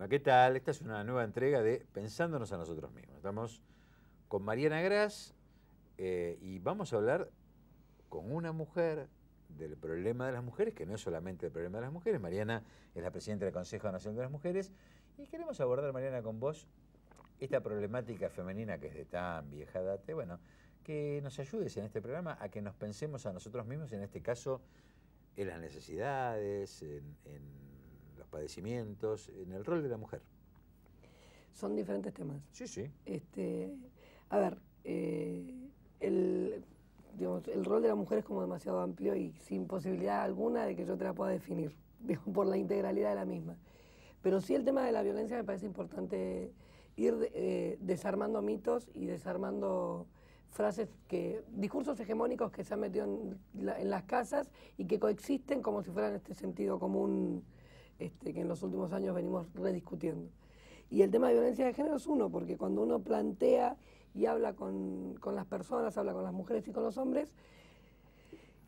Bueno, ¿qué tal? Esta es una nueva entrega de Pensándonos a nosotros mismos. Estamos con Mariana Gras y vamos a hablar con una mujer del problema de las mujeres, que no es solamente el problema de las mujeres. Mariana es la presidenta del Consejo Nacional de las Mujeres y queremos abordar, Mariana, con vos esta problemática femenina que es de tan vieja data. Bueno, que nos ayudes en este programa a que nos pensemos a nosotros mismos, en este caso, en las necesidades, en los padecimientos, en el rol de la mujer. Son diferentes temas. Sí, sí. A ver, el rol de la mujer es como demasiado amplio y sin posibilidad alguna de que yo te la pueda definir, por la integralidad de la misma. Pero sí, el tema de la violencia me parece importante ir desarmando mitos y desarmando frases, discursos hegemónicos que se han metido en las casas y que coexisten como si fueran este sentido común que en los últimos años venimos rediscutiendo. Y el tema de violencia de género es uno, porque cuando uno plantea y habla con las personas, habla con las mujeres y con los hombres,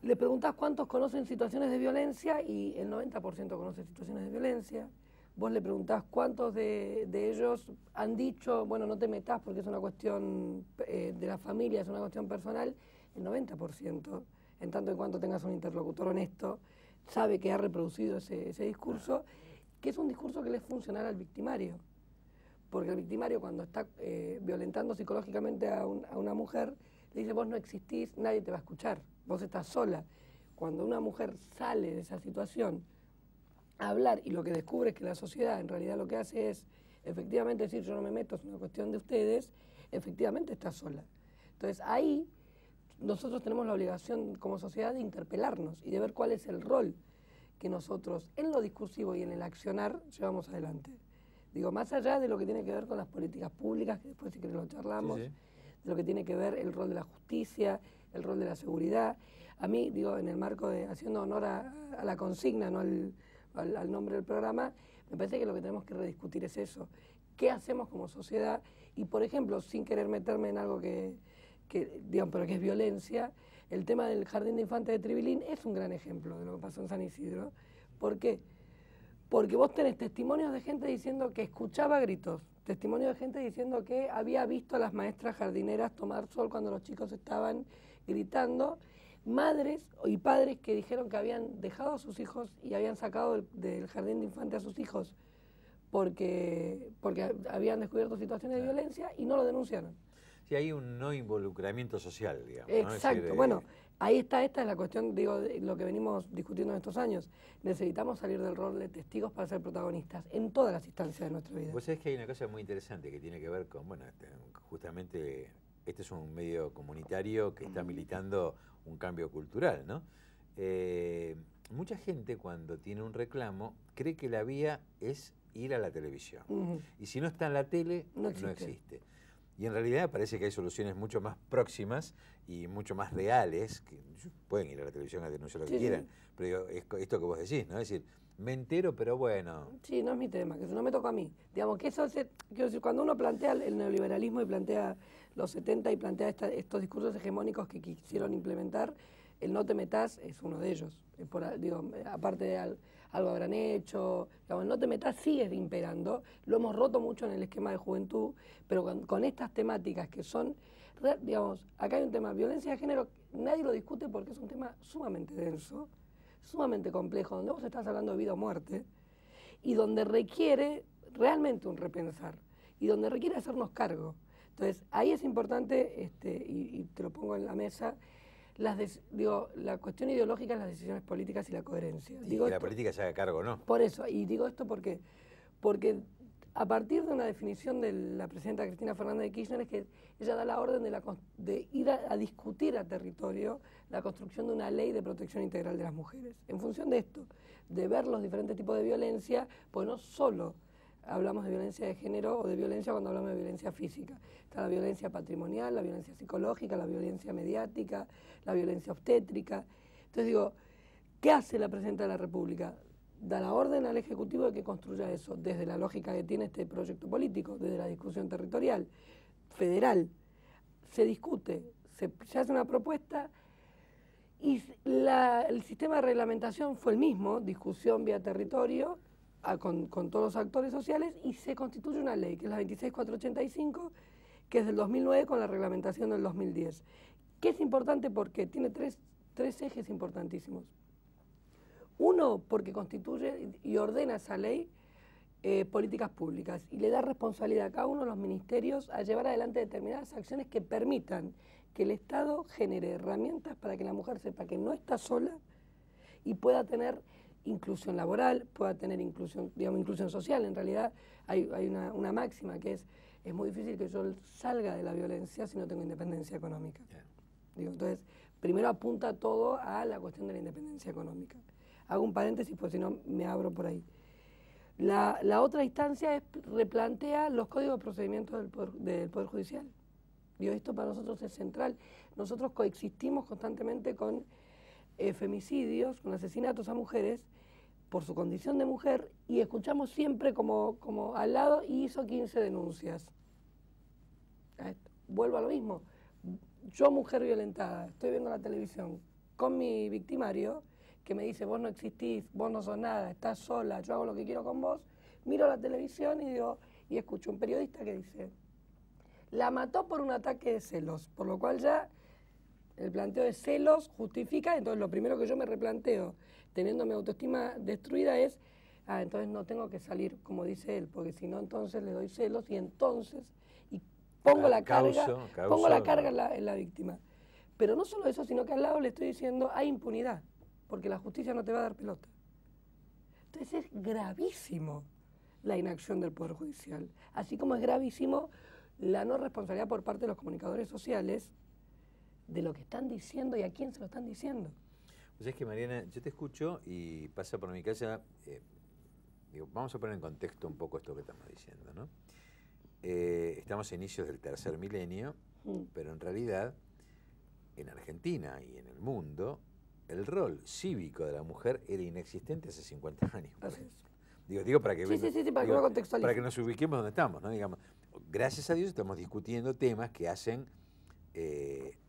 le preguntás cuántos conocen situaciones de violencia y el 90% conoce situaciones de violencia. Vos le preguntás cuántos de ellos han dicho, bueno, no te metas porque es una cuestión de la familia, es una cuestión personal. El 90%, en tanto en cuanto tengas un interlocutor honesto, sabe que ha reproducido ese discurso, que es un discurso que le es funcional al victimario. Porque el victimario, cuando está violentando psicológicamente a una mujer, le dice: vos no existís, nadie te va a escuchar, vos estás sola. Cuando una mujer sale de esa situación a hablar y lo que descubre es que la sociedad en realidad lo que hace es efectivamente decir: yo no me meto, es una cuestión de ustedes, efectivamente está sola. Entonces ahí nosotros tenemos la obligación como sociedad de interpelarnos y de ver cuál es el rol que nosotros en lo discursivo y en el accionar llevamos adelante. Digo, más allá de lo que tiene que ver con las políticas públicas, que después si querés lo charlamos, sí, sí, de lo que tiene que ver el rol de la justicia, el rol de la seguridad. A mí, digo, en el marco de haciendo honor a la consigna, no al nombre del programa, me parece que lo que tenemos que rediscutir es eso. ¿Qué hacemos como sociedad? Y, por ejemplo, sin querer meterme en algo digamos, pero que es violencia, el tema del jardín de infantes de Tribilín es un gran ejemplo de lo que pasó en San Isidro. ¿Por qué? Porque vos tenés testimonios de gente diciendo que escuchaba gritos, testimonios de gente diciendo que había visto a las maestras jardineras tomar sol cuando los chicos estaban gritando, madres y padres que dijeron que habían dejado a sus hijos y habían sacado del jardín de infantes a sus hijos porque habían descubierto situaciones de violencia y no lo denunciaron. Sí, hay un no involucramiento social, digamos. Exacto. ¿No? Es decir, bueno, ahí está, esta es la cuestión, digo, de lo que venimos discutiendo en estos años. Necesitamos salir del rol de testigos para ser protagonistas en todas las instancias de nuestra vida. Vos sabés que hay una cosa muy interesante que tiene que ver con, bueno, justamente este es un medio comunitario que está militando un cambio cultural, ¿no? Mucha gente cuando tiene un reclamo cree que la vía es ir a la televisión. Y si no está en la tele, no existe. Y en realidad parece que hay soluciones mucho más próximas y mucho más reales, que pueden ir a la televisión a denunciar lo que quieran, pero digo, esto que vos decís, ¿no? Es decir, me entero, pero bueno. Sí, no es mi tema, que eso no me toca a mí. Digamos que eso quiero decir, cuando uno plantea el neoliberalismo y plantea los 70 y plantea estos discursos hegemónicos que quisieron implementar, el no te metas es uno de ellos. Digo, aparte de algo habrán hecho, digamos, el no te metas sigue imperando, lo hemos roto mucho en el esquema de juventud, pero con estas temáticas que son, digamos, acá hay un tema, violencia de género, nadie lo discute porque es un tema sumamente denso, sumamente complejo, donde vos estás hablando de vida o muerte, y donde requiere realmente un repensar, y donde requiere hacernos cargo. Entonces, ahí es importante, y te lo pongo en la mesa, la cuestión ideológica es las decisiones políticas y la coherencia. Y la política se haga cargo, ¿no? Por eso, y digo esto porque a partir de una definición de la presidenta Cristina Fernández de Kirchner es que ella da la orden de ir a discutir a territorio la construcción de una ley de protección integral de las mujeres. En función de esto, de ver los diferentes tipos de violencia, pues no solo hablamos de violencia de género o de violencia cuando hablamos de violencia física. Está la violencia patrimonial, la violencia psicológica, la violencia mediática, la violencia obstétrica. Entonces digo, ¿qué hace la Presidenta de la República? Da la orden al Ejecutivo de que construya eso, desde la lógica que tiene este proyecto político, desde la discusión territorial, federal. Se discute, se hace una propuesta y el sistema de reglamentación fue el mismo, discusión vía territorio, con todos los actores sociales y se constituye una ley, que es la 26485, que es del 2009 con la reglamentación del 2010. Que es importante porque tiene tres ejes importantísimos. Uno, porque constituye y ordena esa ley políticas públicas y le da responsabilidad a cada uno de los ministerios a llevar adelante determinadas acciones que permitan que el Estado genere herramientas para que la mujer sepa que no está sola y pueda tener inclusión laboral, pueda tener inclusión, digamos, inclusión social. En realidad hay una máxima que es muy difícil que yo salga de la violencia si no tengo independencia económica. Digo, entonces, primero apunta todo a la cuestión de la independencia económica. Hago un paréntesis, porque si no me abro por ahí. La otra instancia replantea los códigos de procedimiento del Poder Judicial. Digo, esto para nosotros es central. Nosotros coexistimos constantemente con femicidios, con asesinatos a mujeres por su condición de mujer y escuchamos siempre como al lado y hizo 15 denuncias. Vuelvo a lo mismo. Yo, mujer violentada, estoy viendo la televisión con mi victimario que me dice, vos no existís, vos no sos nada, estás sola, yo hago lo que quiero con vos, miro la televisión y escucho un periodista que dice, la mató por un ataque de celos, por lo cual ya el planteo de celos justifica, entonces lo primero que yo me replanteo, teniendo mi autoestima destruida, es, entonces no tengo que salir, como dice él, porque si no entonces le doy celos y entonces, y pongo la carga en la víctima. Pero no solo eso, sino que al lado le estoy diciendo, hay impunidad, porque la justicia no te va a dar pelota. Entonces es gravísimo la inacción del Poder Judicial, así como es gravísimo la no responsabilidad por parte de los comunicadores sociales de lo que están diciendo y a quién se lo están diciendo. Pues es que, Mariana, yo te escucho y pasa por mi casa, digo, vamos a poner en contexto un poco esto que estamos diciendo, ¿no? Estamos a inicios del tercer milenio, pero en realidad, en Argentina y en el mundo, el rol cívico de la mujer era inexistente hace 50 años. Digo para que, para que nos ubiquemos donde estamos, ¿no? Digamos, gracias a Dios estamos discutiendo temas que hacen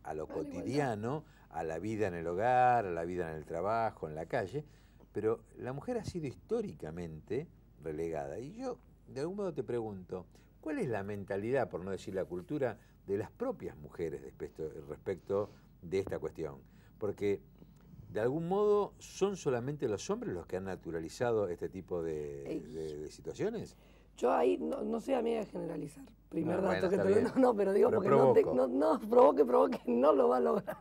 a lo cotidiano, a la vida en el hogar, a la vida en el trabajo, en la calle, pero la mujer ha sido históricamente relegada. Y yo, de algún modo, te pregunto, ¿cuál es la mentalidad, por no decir la cultura, de las propias mujeres respecto de esta cuestión? Porque, de algún modo, ¿son solamente los hombres los que han naturalizado este tipo de situaciones? Yo ahí no soy amiga de generalizar. Primer dato que te doy. Pero digo porque provoque, no lo va a lograr.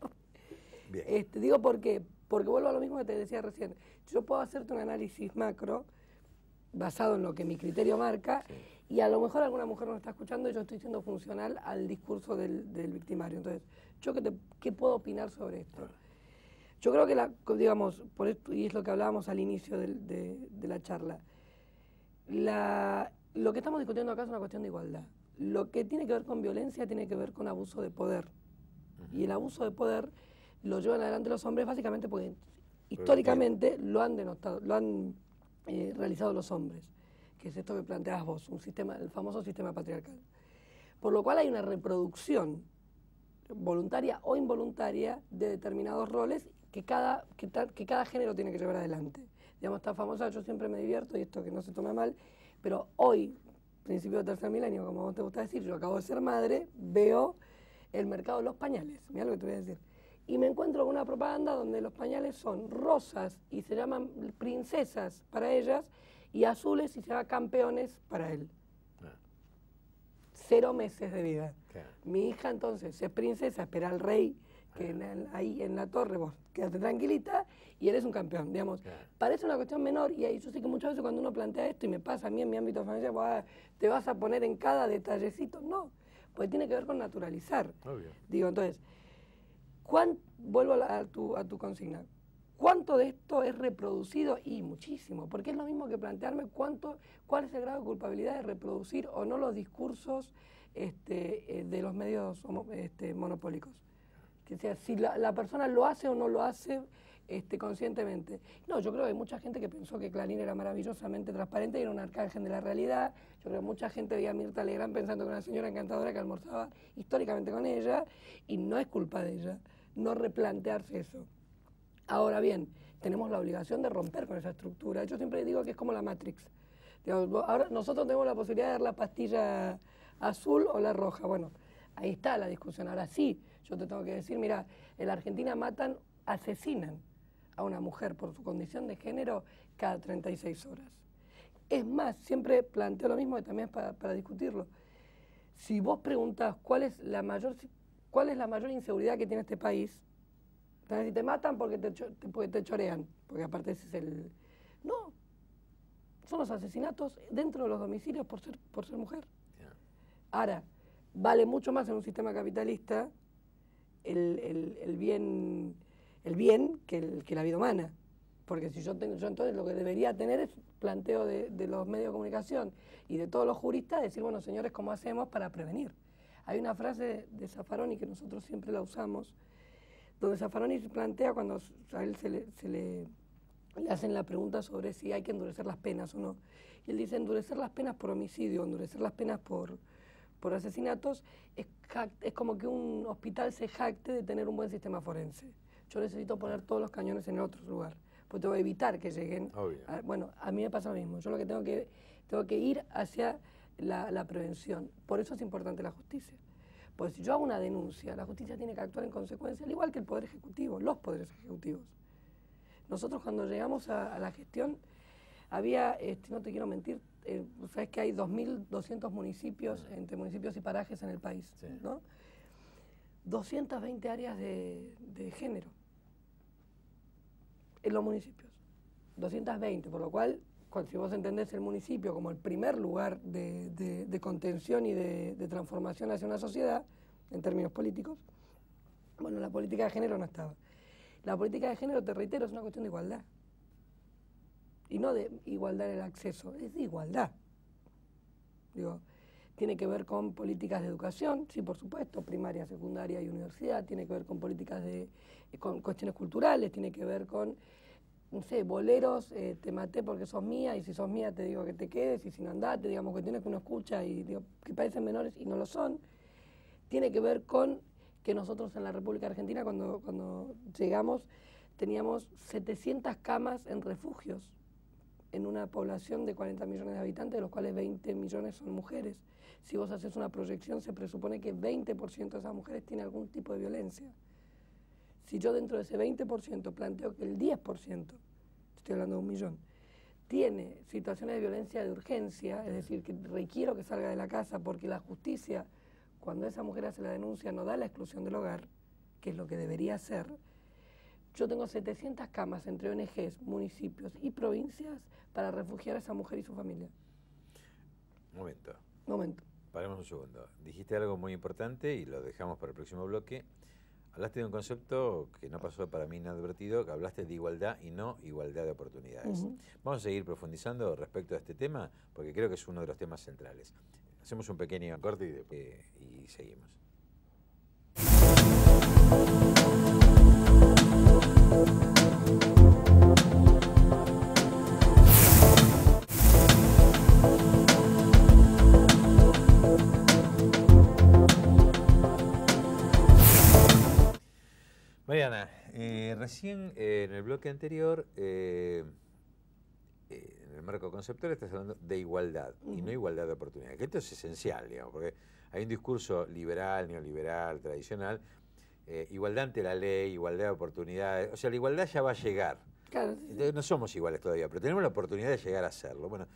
Bien. Digo porque vuelvo a lo mismo que te decía recién. Yo puedo hacerte un análisis macro basado en lo que mi criterio marca, sí, y a lo mejor alguna mujer nos está escuchando y yo estoy siendo funcional al discurso del victimario. Entonces, ¿yo qué puedo opinar sobre esto? Yo creo que, digamos, por esto, y es lo que hablábamos al inicio de la charla, lo que estamos discutiendo acá es una cuestión de igualdad. Lo que tiene que ver con violencia tiene que ver con abuso de poder. Y el abuso de poder lo llevan adelante los hombres básicamente porque históricamente lo han denotado, lo han realizado los hombres, que es esto que planteabas vos, el famoso sistema patriarcal. Por lo cual hay una reproducción voluntaria o involuntaria de determinados roles que cada género tiene que llevar adelante. Digamos, esta famosa, yo siempre me divierto, y esto que no se tome mal, pero hoy, principio del tercer milenio, como vos te gusta decir, yo acabo de ser madre, veo el mercado de los pañales, mirá lo que te voy a decir, y me encuentro con una propaganda donde los pañales son rosas y se llaman princesas para ellas, y azules y se llaman campeones para él. 0 meses de vida. Claro. Mi hija entonces es princesa, espera al rey, que ahí en la torre, vos quédate tranquilita, y eres un campeón, digamos. Claro. Parece una cuestión menor, y ahí yo sé que muchas veces cuando uno plantea esto, y me pasa a mí en mi ámbito familiar, te vas a poner en cada detallecito, no, porque tiene que ver con naturalizar. Obvio. Digo, entonces, vuelvo a tu consigna, ¿cuánto de esto es reproducido? Y muchísimo, porque es lo mismo que plantearme cuál es el grado de culpabilidad de reproducir o no los discursos de los medios monopólicos. Que sea, si la persona lo hace o no lo hace conscientemente. No, yo creo que hay mucha gente que pensó que Clarín era maravillosamente transparente y era un arcángel de la realidad. Yo creo que mucha gente veía a Mirta Legrand pensando que era una señora encantadora que almorzaba históricamente con ella, y no es culpa de ella no replantearse eso. Ahora bien, tenemos la obligación de romper con esa estructura. Yo siempre digo que es como la Matrix. Digamos, ahora nosotros tenemos la posibilidad de dar la pastilla azul o la roja. Bueno, ahí está la discusión. Ahora sí, yo te tengo que decir, mira, en la Argentina asesinan a una mujer por su condición de género cada 36 horas. Es más, siempre planteo lo mismo, que también es para discutirlo. Si vos preguntás cuál es la mayor inseguridad que tiene este país, si te matan porque te chorean, porque aparte ese es el... No, son los asesinatos dentro de los domicilios por ser mujer. Ahora, vale mucho más en un sistema capitalista el bien que la vida humana. Porque si yo entonces lo que debería tener es planteo de los medios de comunicación y de todos los juristas, decir, bueno, señores, ¿cómo hacemos para prevenir? Hay una frase de Zaffaroni que nosotros siempre la usamos, donde Zaffaroni plantea cuando a él se le hacen la pregunta sobre si hay que endurecer las penas o no. Y él dice, endurecer las penas por homicidio, endurecer las penas por asesinatos, es como que un hospital se jacte de tener un buen sistema forense. Yo necesito poner todos los cañones en otro lugar, porque tengo que evitar que lleguen... Bueno, a mí me pasa lo mismo. Yo lo que tengo que ir hacia la prevención. Por eso es importante la justicia. Porque si yo hago una denuncia, la justicia tiene que actuar en consecuencia, al igual que el Poder Ejecutivo, los poderes ejecutivos. Nosotros cuando llegamos a la gestión, había, no te quiero mentir, sabes que hay 2.200 municipios, entre municipios y parajes en el país, sí, ¿no? 220 áreas de género en los municipios, 220, por lo cual, si vos entendés el municipio como el primer lugar de contención y de transformación hacia una sociedad, en términos políticos, bueno, la política de género no estaba. La política de género, te reitero, es una cuestión de igualdad. Y no de igualdad en el acceso, es de igualdad. Digo, tiene que ver con políticas de educación, sí, por supuesto, primaria, secundaria y universidad, tiene que ver con políticas con cuestiones culturales, tiene que ver con, no sé, boleros, te maté porque sos mía, y si sos mía te digo que te quedes, y si no andate, digamos, cuestiones que uno escucha y digo, que parecen menores y no lo son. Tiene que ver con que nosotros en la República Argentina, cuando llegamos, teníamos 700 camas en refugios, en una población de 40 millones de habitantes, de los cuales 20 millones son mujeres. Si vos haces una proyección, se presupone que 20% de esas mujeres tiene algún tipo de violencia. Si yo dentro de ese 20% planteo que el 10%, estoy hablando de 1 millón, tiene situaciones de violencia de urgencia, es decir, que requiero que salga de la casa porque la justicia, cuando esa mujer hace la denuncia, no da la exclusión del hogar, que es lo que debería hacer, yo tengo 700 camas entre ONGs, municipios y provincias para refugiar a esa mujer y su familia. Momento. Paremos un segundo. Dijiste algo muy importante y lo dejamos para el próximo bloque. Hablaste de un concepto que no pasó para mí inadvertido, que hablaste de igualdad y no igualdad de oportunidades. Vamos a seguir profundizando respecto a este tema, porque creo que es uno de los temas centrales. Hacemos un pequeño corte y seguimos. Mariana, recién en el bloque anterior, en el marco conceptual, estás hablando de igualdad y no igualdad de oportunidades, que esto es esencial, digamos, porque hay un discurso liberal, neoliberal, tradicional, igualdad ante la ley, igualdad de oportunidades, o sea, la igualdad ya va a llegar. Claro. Entonces, no somos iguales todavía, pero tenemos la oportunidad de llegar a serlo. Bueno,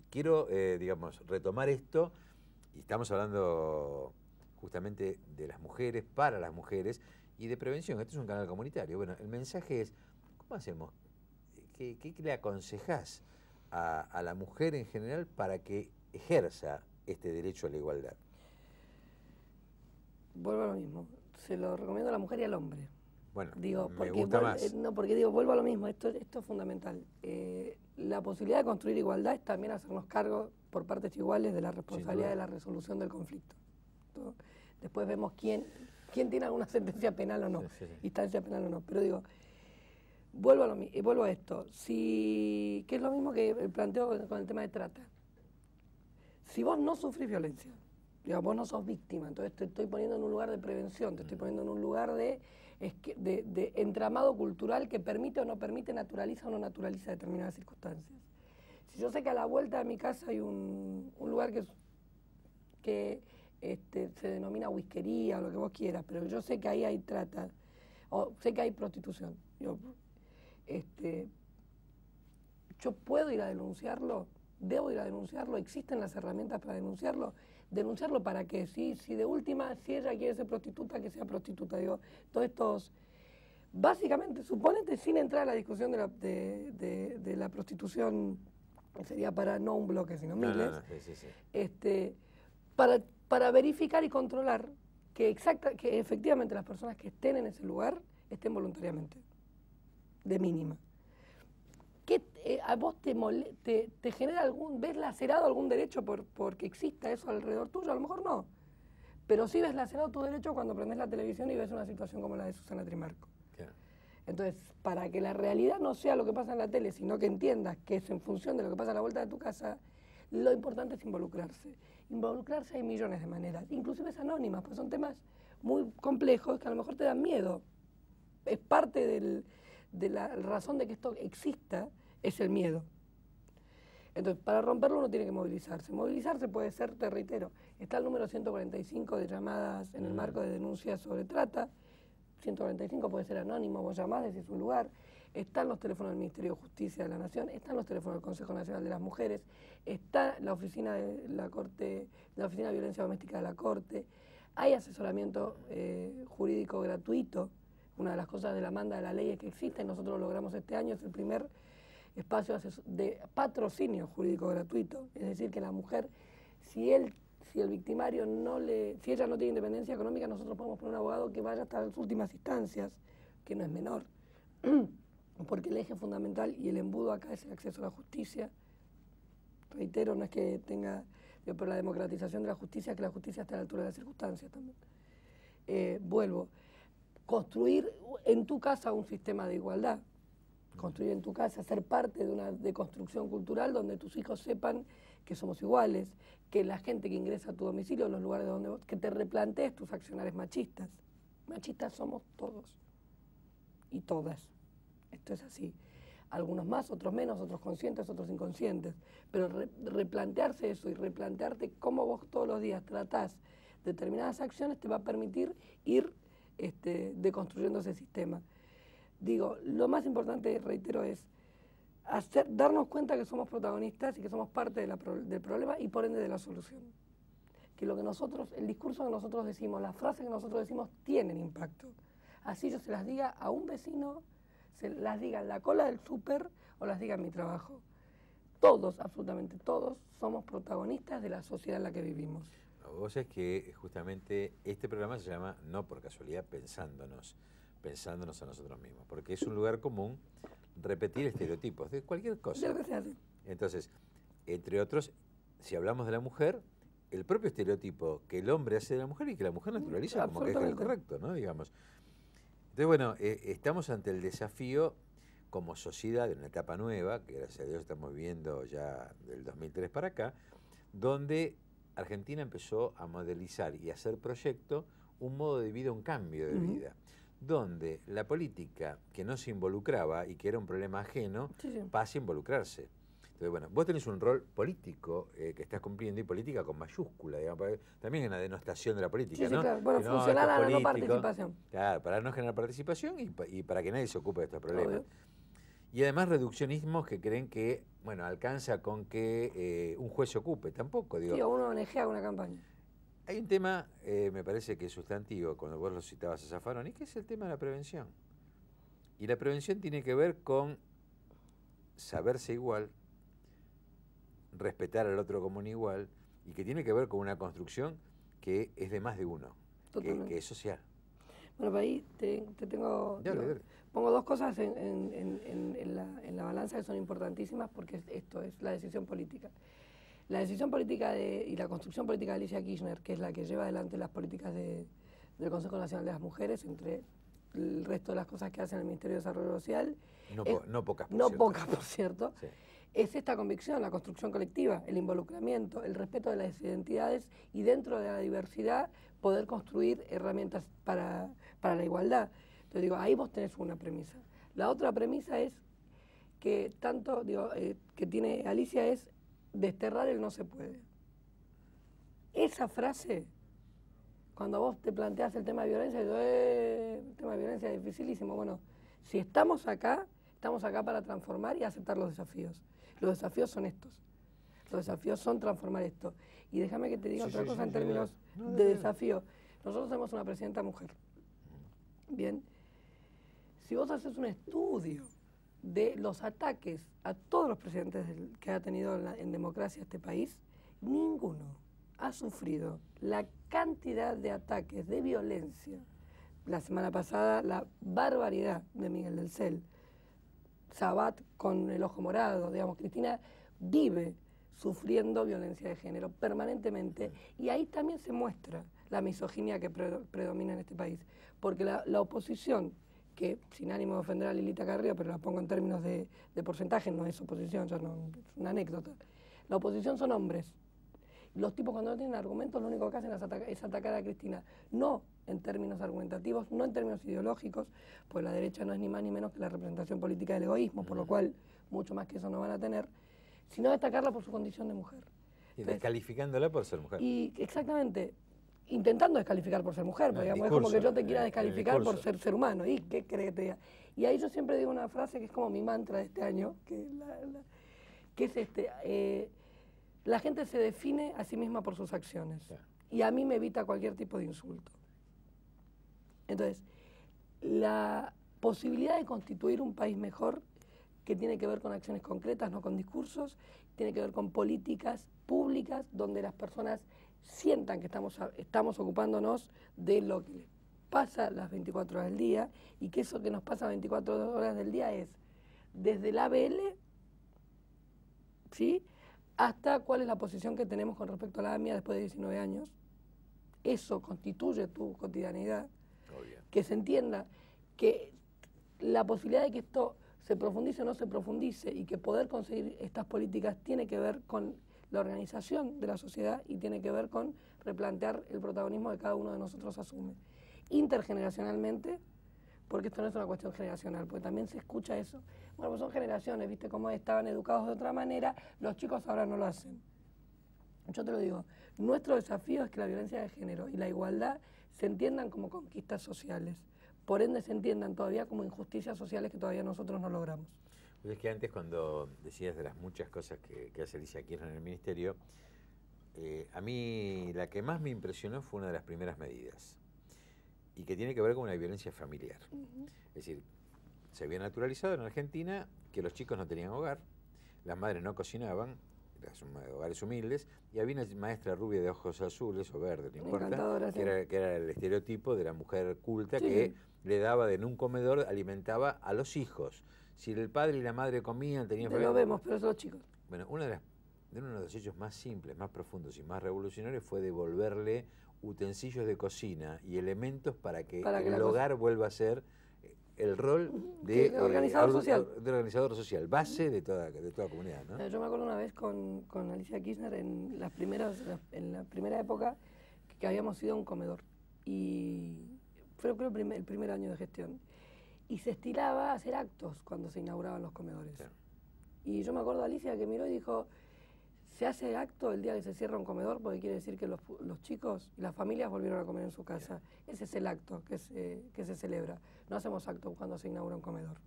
quiero, digamos, retomar esto, y estamos hablando justamente de las mujeres, para las mujeres, y de prevención. Esto es un canal comunitario. Bueno, el mensaje es, ¿cómo hacemos? ¿Qué le aconsejás a la mujer en general para que ejerza este derecho a la igualdad? Vuelvo a lo mismo. Se lo recomiendo a la mujer y al hombre. Bueno, me gusta más. No, porque digo, vuelvo a lo mismo. Esto es fundamental. La posibilidad de construir igualdad es también hacernos cargo por partes iguales de la responsabilidad de la resolución del conflicto. Después vemos quién tiene alguna sentencia penal o no, instancia penal o no. Pero digo, vuelvo a esto, que es lo mismo que planteo con el tema de trata. Si vos no sufrís violencia, digamos, vos no sos víctima, entonces te estoy poniendo en un lugar de prevención, te estoy poniendo en un lugar de de entramado cultural que permite o no permite, naturaliza o no naturaliza determinadas circunstancias. Si yo sé que a la vuelta de mi casa hay un lugar que se denomina whiskería o lo que vos quieras, pero yo sé que ahí hay trata, o sé que hay prostitución. Yo puedo ir a denunciarlo, debo ir a denunciarlo, existen las herramientas para denunciarlo. ¿Denunciarlo para qué? Si de última, si ella quiere ser prostituta, que sea prostituta. Digo, todos estos, básicamente, suponete, sin entrar a la discusión de la prostitución, sería para no un bloque, sino miles, Sí. Para verificar y controlar que efectivamente las personas que estén en ese lugar estén voluntariamente, de mínima. ¿Qué a vos te genera ves lacerado algún derecho porque exista eso alrededor tuyo? A lo mejor no, pero sí ves lacerado tu derecho cuando prendes la televisión y ves una situación como la de Susana Trimarco. Claro. Entonces, para que la realidad no sea lo que pasa en la tele, sino que entiendas que es en función de lo que pasa a la vuelta de tu casa, lo importante es involucrarse. Involucrarse hay millones de maneras, inclusive es anónimas, pues son temas muy complejos que a lo mejor te dan miedo. Es parte de la razón de que esto exista, es el miedo. Entonces, para romperlo uno tiene que movilizarse. Movilizarse puede ser, te reitero, está el número 145 de llamadas en el marco de denuncias sobre trata. 145 puede ser anónimo, vos llamás, decís un lugar. Están los teléfonos del Ministerio de Justicia de la Nación, están los teléfonos del Consejo Nacional de las Mujeres, está la oficina de la Corte, la Oficina de Violencia Doméstica de la Corte. Hay asesoramiento jurídico gratuito. Una de las cosas de la manda de la ley es que existe, nosotros lo logramos este año, es el primer espacio de patrocinio jurídico gratuito. Es decir, que la mujer, si el victimario si ella no tiene independencia económica, nosotros podemos poner un abogado que vaya hasta las últimas instancias, que no es menor, porque el eje fundamental y el embudo acá es el acceso a la justicia. Reitero, no es que tenga, pero la democratización de la justicia, que la justicia esté a la altura de las circunstancias también. Vuelvo. Construir en tu casa un sistema de igualdad, construir en tu casa, ser parte de una deconstrucción cultural donde tus hijos sepan que somos iguales, que la gente que ingresa a tu domicilio, en los lugares donde vos, que te replantees tus accionares machistas. Machistas somos todos y todas. Esto es así. Algunos más, otros menos, otros conscientes, otros inconscientes. Pero replantearse eso y replantearte cómo vos todos los días tratás determinadas acciones te va a permitir ir deconstruyendo ese sistema. Digo, lo más importante, reitero, es darnos cuenta que somos protagonistas y que somos parte del problema y por ende de la solución. Que lo que el discurso que nosotros decimos, las frases que nosotros decimos tienen impacto. Así yo se las diga a un vecino, se las diga en la cola del súper o las diga en mi trabajo. Todos, absolutamente todos, somos protagonistas de la sociedad en la que vivimos. Vos sabés que justamente este programa se llama, no por casualidad, pensándonos a nosotros mismos, porque es un lugar común repetir estereotipos de cualquier cosa. Entonces, entre otros, si hablamos de la mujer, el propio estereotipo que el hombre hace de la mujer y que la mujer naturaliza como que es el correcto, ¿no? Digamos. Entonces, bueno, estamos ante el desafío como sociedad de una etapa nueva, que gracias a Dios estamos viviendo ya del 2003 para acá, donde Argentina empezó a modelizar y a hacer proyecto un modo de vida, un cambio de vida, donde la política que no se involucraba y que era un problema ajeno, pasa a involucrarse. Entonces, bueno, vos tenés un rol político que estás cumpliendo, y política con mayúscula, digamos, también es una denostación de la política, ¿no? Claro. Bueno, funcionar a la no participación. Claro, para no generar participación y para que nadie se ocupe de estos problemas. Obvio. Y además reduccionismos que creen que, bueno, alcanza con que un juez se ocupe, tampoco, digo. Sí, o uno ONG una campaña. Hay un tema, me parece que es sustantivo, cuando vos lo citabas a Zaffaroni, que es el tema de la prevención. Y la prevención tiene que ver con saberse igual, respetar al otro como un igual, y que tiene que ver con una construcción que es de más de uno, que es social. Bueno, para ahí pongo dos cosas en la balanza que son importantísimas, porque esto es la decisión política. La decisión política y la construcción política de Alicia Kirchner, que es la que lleva adelante las políticas del Consejo Nacional de las Mujeres, entre el resto de las cosas que hace en el Ministerio de Desarrollo Social. No pocas, por cierto. Sí. Es esta convicción, la construcción colectiva, el involucramiento, el respeto de las identidades y dentro de la diversidad poder construir herramientas para la igualdad. Entonces digo, ahí vos tenés una premisa. La otra premisa es que que tiene Alicia es desterrar el no se puede. Esa frase, cuando vos te planteas el tema de violencia, el tema de violencia es dificilísimo. Bueno, si estamos acá para transformar y aceptar los desafíos. Los desafíos son estos. Los desafíos son transformar esto. Y déjame que te diga otra cosa en términos de desafío. Nosotros tenemos una presidenta mujer. Bien. Si vos haces un estudio de los ataques a todos los presidentes que ha tenido en democracia este país, ninguno ha sufrido la cantidad de ataques de violencia. La semana pasada, la barbaridad de Miguel del Cel, Sabat con el ojo morado, digamos, Cristina vive sufriendo violencia de género permanentemente, y ahí también se muestra la misoginia que predomina en este país, porque la oposición, que sin ánimo de ofender a Lilita Carrillo, pero la pongo en términos de porcentaje, no es oposición, ya no, es una anécdota, la oposición son hombres. Los tipos cuando no tienen argumentos lo único que hacen es atacar a Cristina, no en términos argumentativos, no en términos ideológicos, pues la derecha no es ni más ni menos que la representación política del egoísmo, por lo cual mucho más que eso no van a tener, sino destacarla por su condición de mujer. Y descalificándola por ser mujer. Y exactamente, intentando descalificar por ser mujer, porque digamos, es como que yo te quiera descalificar por ser humano, ¿y qué crees que te diga? Y ahí yo siempre digo una frase que es como mi mantra de este año, que es la gente se define a sí misma por sus acciones, y a mí me evita cualquier tipo de insulto. Entonces, la posibilidad de constituir un país mejor, que tiene que ver con acciones concretas, no con discursos, tiene que ver con políticas públicas donde las personas sientan que estamos ocupándonos de lo que les pasa las 24 horas del día, y que eso que nos pasa 24 horas del día es desde la ABL, ¿sí?, hasta cuál es la posición que tenemos con respecto a la AMIA después de 19 años. Eso constituye tu cotidianidad. Que se entienda que la posibilidad de que esto se profundice o no se profundice, y que poder conseguir estas políticas tiene que ver con la organización de la sociedad y tiene que ver con replantear el protagonismo que cada uno de nosotros asume. Intergeneracionalmente, porque esto no es una cuestión generacional, porque también se escucha eso. Bueno, pues son generaciones, ¿viste? Como estaban educados de otra manera, los chicos ahora no lo hacen. Yo te lo digo, nuestro desafío es que la violencia de género y la igualdad se entiendan como conquistas sociales, por ende se entiendan todavía como injusticias sociales que todavía nosotros no logramos. Pues es que antes, cuando decías de las muchas cosas que hace Alicia Kirchner en el Ministerio, a mí la que más me impresionó fue una de las primeras medidas, y que tiene que ver con una violencia familiar. Es decir, se había naturalizado en Argentina que los chicos no tenían hogar, las madres no cocinaban, hogares humildes, y había una maestra rubia de ojos azules o verdes, no importa, que era el estereotipo de la mujer culta, que le daba en un comedor, alimentaba a los hijos. Si el padre y la madre comían, tenían... Lo vemos, pero son los chicos. Bueno, uno de los hechos más simples, más profundos y más revolucionarios fue devolverle utensilios de cocina y elementos para que el hogar vuelva a ser el rol de organizador social, base de toda comunidad, ¿no? Yo me acuerdo una vez con Alicia Kirchner en la primera época que habíamos ido a un comedor, y fue creo el primer año de gestión, y se estilaba hacer actos cuando se inauguraban los comedores. Claro. Y yo me acuerdo de Alicia que miró y dijo, se hace acto el día que se cierra un comedor porque quiere decir que los chicos y las familias volvieron a comer en su casa. Ese es el acto que se celebra. No hacemos acto cuando se inaugura un comedor.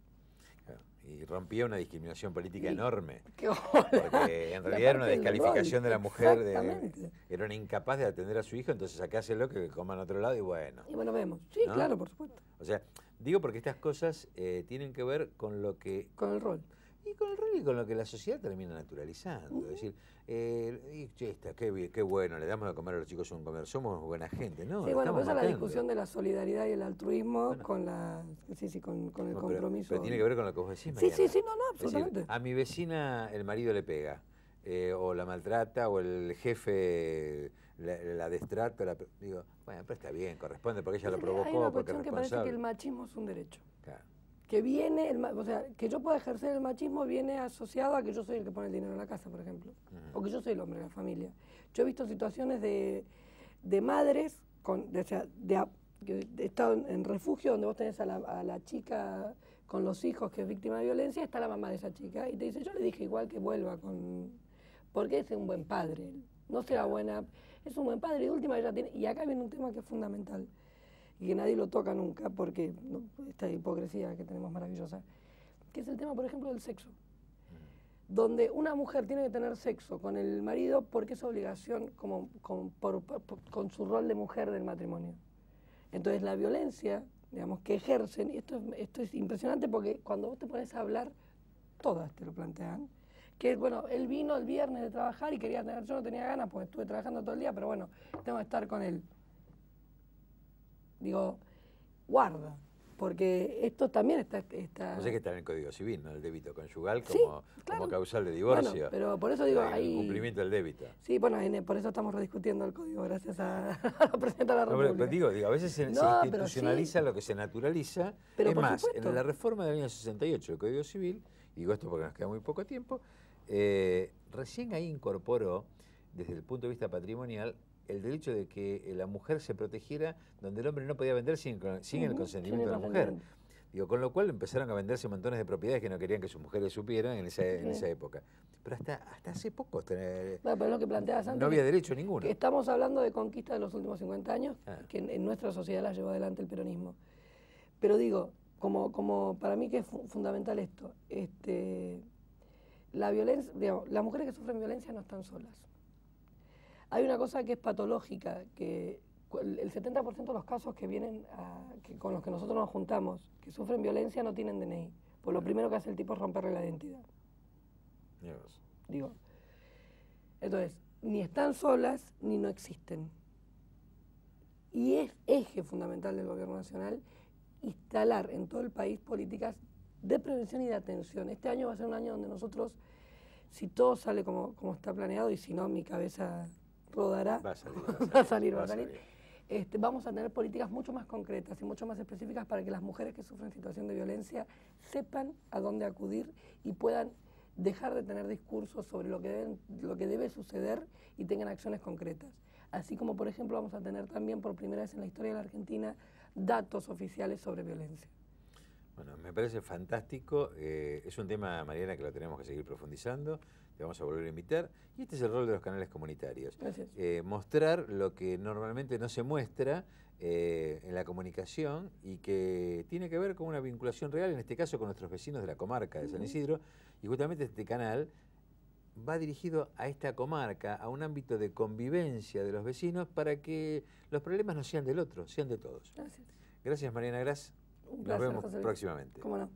Claro, y rompía una discriminación política enorme. Porque en realidad era una descalificación de la mujer. Era una incapaz de atender a su hijo, entonces sacáselo que coman a otro lado y bueno. Y bueno, vemos. Sí, ¿no? Claro, por supuesto. O sea, digo porque estas cosas tienen que ver con lo que... Con el rol. Y con el rol y con lo que la sociedad termina naturalizando. Es decir, qué bueno, le damos de comer a los chicos un comedor, somos buena gente, ¿no? Sí, bueno, pues esa es la discusión de la solidaridad y el altruismo, bueno, con el compromiso. Pero tiene que ver con lo que vos decís, Mariana. Sí, no, absolutamente. Es decir, a mi vecina el marido le pega, o la maltrata, o el jefe la destrata, digo, bueno, pero está bien, corresponde porque ella lo provocó, hay una porque es cuestión que responsable. parece que el machismo es un derecho. Claro. Que viene, o sea, que yo pueda ejercer el machismo viene asociado a que yo soy el que pone el dinero en la casa, por ejemplo. O que yo soy el hombre de la familia. Yo he visto situaciones de madres que está en refugio, donde vos tenés a la chica con los hijos que es víctima de violencia, está la mamá de esa chica. Y te dice, yo le dije igual que vuelva porque es un buen padre. No será buena, es un buen padre. Y de última ella tiene... Y acá viene un tema que es fundamental y que nadie lo toca nunca porque esta hipocresía que tenemos maravillosa, que es el tema, por ejemplo, del sexo. Donde una mujer tiene que tener sexo con el marido porque es obligación con su rol de mujer del matrimonio. Entonces la violencia, digamos, que ejercen, y esto es impresionante porque cuando vos te pones a hablar, todas te lo plantean, que bueno, él vino el viernes de trabajar y quería tener, yo no tenía ganas porque estuve trabajando todo el día, pero bueno, tengo que estar con él. Digo, guarda, porque esto también está... No sé que está en el Código Civil, ¿no? El débito conyugal Sí, claro. como causal de divorcio. Bueno, pero por eso digo, el cumplimiento del débito. Sí, bueno, por eso estamos rediscutiendo el código, gracias a la Presidenta de la República. Pero digo, a veces se institucionaliza lo que se naturaliza. Pero es más, supuesto. en la reforma del año 68 del Código Civil, y digo esto porque nos queda muy poco tiempo, recién ahí incorporó, desde el punto de vista patrimonial, el derecho de que la mujer se protegiera donde el hombre no podía vender sin el consentimiento de la mujer. Digo, con lo cual empezaron a venderse montones de propiedades que no querían que sus mujeres supieran en esa época. Pero hasta hace poco pero es lo que planteabas antes, no había derecho ninguno. Que estamos hablando de conquistas de los últimos 50 años, que en nuestra sociedad las llevó adelante el peronismo. Pero digo, como para mí que es fundamental esto, la violencia, digamos, las mujeres que sufren violencia no están solas. Hay una cosa que es patológica, que el 70% de los casos que vienen con los que nosotros nos juntamos, que sufren violencia, no tienen DNI. Pues lo primero que hace el tipo es romperle la identidad. Digo, entonces, ni están solas ni no existen. Y es eje fundamental del gobierno nacional instalar en todo el país políticas de prevención y de atención. Este año va a ser un año donde nosotros, si todo sale como está planeado, y si no, mi cabeza rodará, va a salir. Vamos a tener políticas mucho más concretas y mucho más específicas para que las mujeres que sufren situación de violencia sepan a dónde acudir y puedan dejar de tener discursos sobre lo que debe suceder y tengan acciones concretas. Así como, por ejemplo, vamos a tener también por primera vez en la historia de la Argentina datos oficiales sobre violencia. Bueno, me parece fantástico. Es un tema, Mariana, que lo tenemos que seguir profundizando. Te vamos a volver a invitar. Y este es el rol de los canales comunitarios. Mostrar lo que normalmente no se muestra en la comunicación y que tiene que ver con una vinculación real, en este caso con nuestros vecinos de la comarca de San Isidro. Y justamente este canal va dirigido a esta comarca, a un ámbito de convivencia de los vecinos para que los problemas no sean del otro, sean de todos. Gracias. Gracias, Mariana Gras. Un placer, nos vemos José Luis. próximamente. ¿Cómo no?